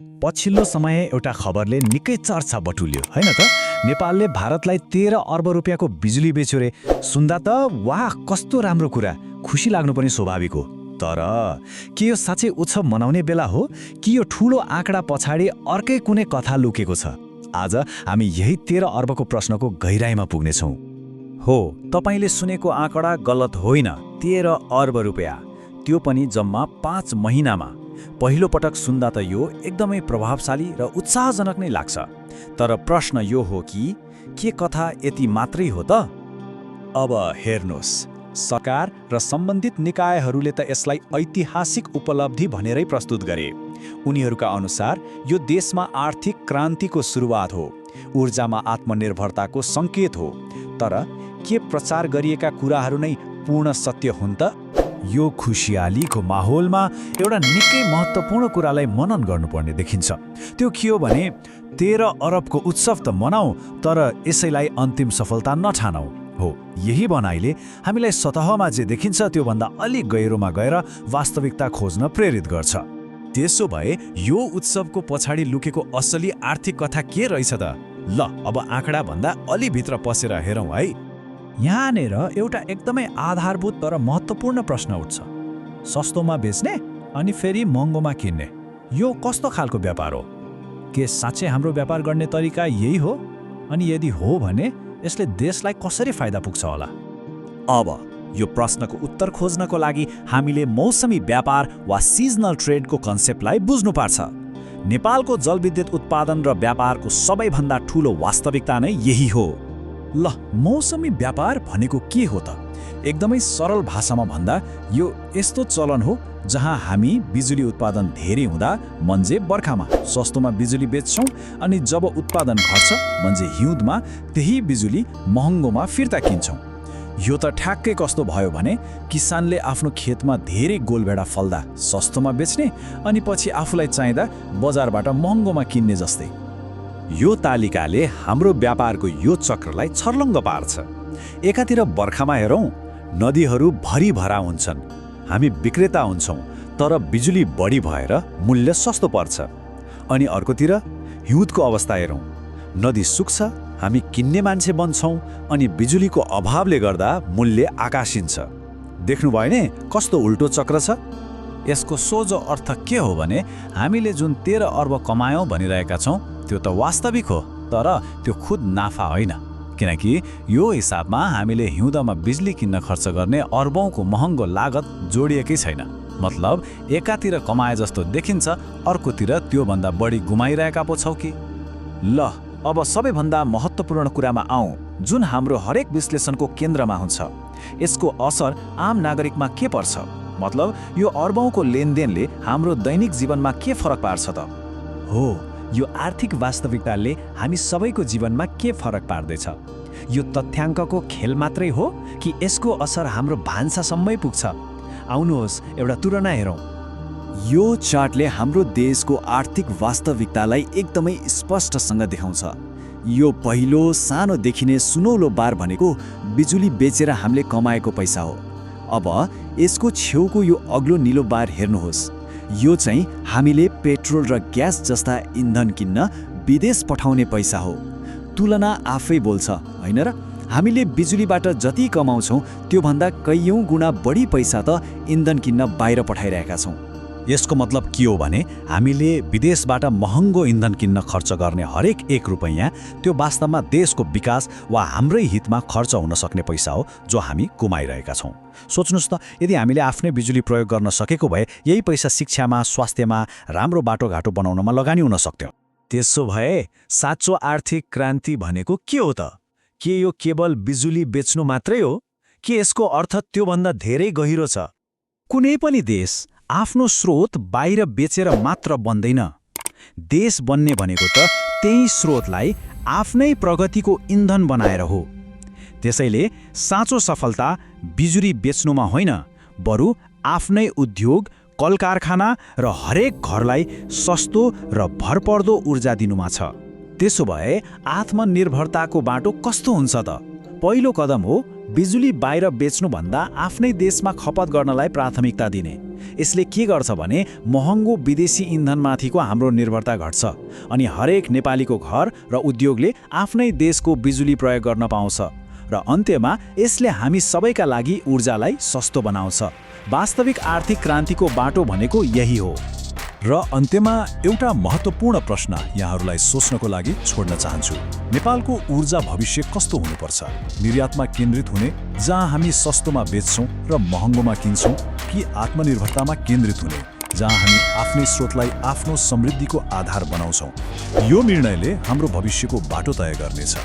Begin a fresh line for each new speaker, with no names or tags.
पछिल्लो समय एउटा खबरले निकै चर्चा बटुल्यो हैन त। नेपालले भारतलाई 13 अर्ब रुपियाँको बिजुली बेच्यो रे। सुन्दा त वाह कस्तो राम्रो कुरा, खुसी लाग्नु पनि स्वाभाविक हो। तर के यो साँच्चै उत्सव मनाउने बेला हो कि यो ठूलो आँकडा पछाडि अर्कै कुनै कथा लुकेको छ? आज हामी यही 13 अर्बको प्रश्नको गहिराईमा पुग्नेछौँ।
हो, तपाईले सुनेको आँकडा गलत होइन। 13 अर्ब रुपियाँ, त्यो पनि जम्मा 5 महिनामा। पहिलो पटक सुन्दा त यो एकदमै प्रभावशाली र उत्साहजनक नै लाग्छ। तर प्रश्न यो हो कि के कथा यति मात्रै हो त?
अब हेर्नुहोस्, सरकार र सम्बन्धित निकायहरूले त यसलाई ऐतिहासिक उपलब्धि भनेरै प्रस्तुत गरे। उनीहरूका अनुसार यो देशमा आर्थिक क्रान्तिको सुरुवात हो, ऊर्जामा आत्मनिर्भरताको सङ्केत हो। तर के प्रचार गरिएका कुराहरू नै पूर्ण सत्य हुन् त?
यो खुसियालीको माहौलमा एउटा निकै महत्त्वपूर्ण कुरालाई मनन गर्नुपर्ने देखिन्छ। त्यो के हो भने 13 अरबको उत्सव त मनाऊ, तर यसैलाई अन्तिम सफलता नठानौ। हो, यही भनाइले हामीलाई सतहमा जे देखिन्छ त्योभन्दा अलिक गहिरोमा गएर वास्तविकता खोज्न प्रेरित गर्छ।
त्यसो भए यो उत्सवको पछाडि लुकेको असली आर्थिक कथा के रहेछ त? ल, अब आँकडा भन्दा अलि भित्र पसेर हेरौँ है।
यहाँनिर एउटा एकदमै आधारभूत तर महत्त्वपूर्ण प्रश्न उठ्छ। सस्तोमा बेच्ने अनि फेरि महँगोमा किन्ने, यो कस्तो खालको व्यापार हो? के साँच्चै हाम्रो व्यापार गर्ने तरिका यही हो? अनि यदि हो भने यसले देशलाई कसरी फाइदा पुग्छ होला?
अब यो प्रश्नको उत्तर खोज्नको लागि हामीले मौसमी व्यापार वा सिजनल ट्रेडको कन्सेप्टलाई बुझ्नुपर्छ। नेपालको जलविद्युत उत्पादन र व्यापारको सबैभन्दा ठूलो वास्तविकता नै यही हो।
ल, मौसमी व्यापार भनेको के हो त? एकदमै सरल भाषामा भन्दा यो यस्तो चलन हो जहाँ हामी बिजुली उत्पादन धेरै हुँदा म्हणजे बर्खामा सस्तोमा बिजुली बेच्छौँ, अनि जब उत्पादन घट्छ म्हणजे हिउँदमा त्यही बिजुली महँगोमा फिर्ता किन्छौँ। यो त ठ्याक्कै कस्तो भयो भने किसानले आफ्नो खेतमा धेरै गोलभेडा फल्दा सस्तोमा बेच्ने अनि पछि आफूलाई चाहिँदा बजारबाट महँगोमा किन्ने जस्तै।
यो तालिकाले हाम्रो व्यापारको यो चक्रलाई छर्लङ्ग पार्छ। एकातिर बर्खामा हेरौँ, नदीहरू भरिभरा हुन्छन्, हामी विक्रेता हुन्छौँ, तर बिजुली बढी भएर मूल्य सस्तो पर्छ। अनि अर्कोतिर हिउँदको अवस्था हेरौँ, नदी सुक्छ, हामी किन्ने मान्छे बन्छौँ, अनि बिजुलीको अभावले गर्दा मूल्य आकाशिन्छ। देख्नुभयो नि कस्तो उल्टो चक्र छ?
यसको सोझो अर्थ के हो भने हामीले जुन 13 अर्ब कमायौँ भनिरहेका छौँ त्यो त वास्तविक हो, तर त्यो खुद नाफा होइन। किनकि यो हिसाबमा हामीले हिउँदमा बिजुली किन्न खर्च गर्ने अर्बौंको महँगो लागत जोडिएकै छैन। मतलब एकातिर कमाए जस्तो देखिन्छ, अर्कोतिर त्योभन्दा बढी गुमाइरहेका पो छौ कि?
ल, अब सबैभन्दा महत्त्वपूर्ण कुरामा आउँ, जुन हाम्रो हरेक विश्लेषणको केन्द्रमा हुन्छ। यसको असर आम नागरिकमा के पर्छ? मतलब यो अर्बौंको लेनदेनले हाम्रो दैनिक जीवनमा के फरक पार्छ त?
हो, यो आर्थिक वास्तविकताले हामी सबैको जीवनमा के फरक पार्दैछ? यो तथ्याङ्कको खेल मात्रै हो कि यसको असर हाम्रो भान्सासम्मै पुग्छ? आउनुहोस् एउटा तुलना हेरौँ।
यो चार्टले हाम्रो देशको आर्थिक वास्तविकतालाई एकदमै स्पष्टसँग देखाउँछ। यो पहिलो सानो देखिने सुनौलो बार भनेको बिजुली बेचेर हामीले कमाएको पैसा हो। अब यसको छेउको यो अग्लो निलो बार हेर्नुहोस्, यो चाहिँ हामीले पेट्रोल र ग्यास जस्ता इन्धन किन्न विदेश पठाउने पैसा हो। तुलना आफै बोल्छ, होइन र? हामीले बिजुलीबाट जति कमाउँछौँ त्योभन्दा कैयौँ गुणा बढी पैसा त इन्धन किन्न बाहिर पठाइरहेका छौँ।
यसको मतलब के हो भने हामीले विदेशबाट महँगो इन्धन किन्न खर्च गर्ने हरेक 1 रुपैयाँ त्यो वास्तवमा देशको विकास वा हाम्रै हितमा खर्च हुन सक्ने पैसा हो जो हामी कमाइरहेका छौँ। सोच्नुहोस् त, यदि हामीले आफ्नै बिजुली प्रयोग गर्न सकेको भए यही पैसा शिक्षामा, स्वास्थ्यमा, राम्रो बाटोघाटो बनाउनमा लगानी हुन सक्थ्यो।
त्यसो भए साँचो आर्थिक क्रान्ति भनेको के हो त? के यो केवल बिजुली बेच्नु मात्रै हो कि यसको अर्थ त्योभन्दा धेरै गहिरो छ?
कुनै पनि देश आफ्नो स्रोत बाहिर बेचेर मात्र बन्दैन। देश बन्ने भनेको त त्यही स्रोतलाई आफ्नै प्रगतिको इन्धन बनाएर हो। त्यसैले साँचो सफलता बिजुली बेच्नुमा होइन, बरु आफ्नै उद्योग, कलकारखाना र हरेक घरलाई सस्तो र भरपर्दो ऊर्जा दिनुमा छ।
त्यसो भए आत्मनिर्भरताको बाटो कस्तो हुन्छ त? पहिलो कदम हो बिजुली बाहिर बेच्नुभन्दा आफ्नै देशमा खपत गर्नलाई प्राथमिकता दिने।
यसले के गर्छ भने महँगो विदेशी इन्धनमाथिको हाम्रो निर्भरता घट्छ अनि हरेक नेपालीको घर र उद्योगले आफ्नै देशको बिजुली प्रयोग गर्न पाउँछ र अन्त्यमा यसले हामी सबैका लागि ऊर्जालाई सस्तो बनाउँछ। वास्तविक आर्थिक क्रान्तिको बाटो भनेको यही हो।
र अन्त्यमा एउटा महत्त्वपूर्ण प्रश्न यहाँहरूलाई सोच्नको लागि छोड्न चाहन्छु। नेपालको ऊर्जा भविष्य कस्तो हुनुपर्छ? निर्यातमा केन्द्रित हुने, जहाँ हामी सस्तोमा बेच्छौँ र महँगोमा किन्छौँ, कि आत्मनिर्भरतामा केन्द्रित हुने, जहाँ हामी आफ्नै स्रोतलाई आफ्नो समृद्धिको आधार बनाउँछौँ? यो निर्णयले हाम्रो भविष्यको बाटो तय गर्नेछ।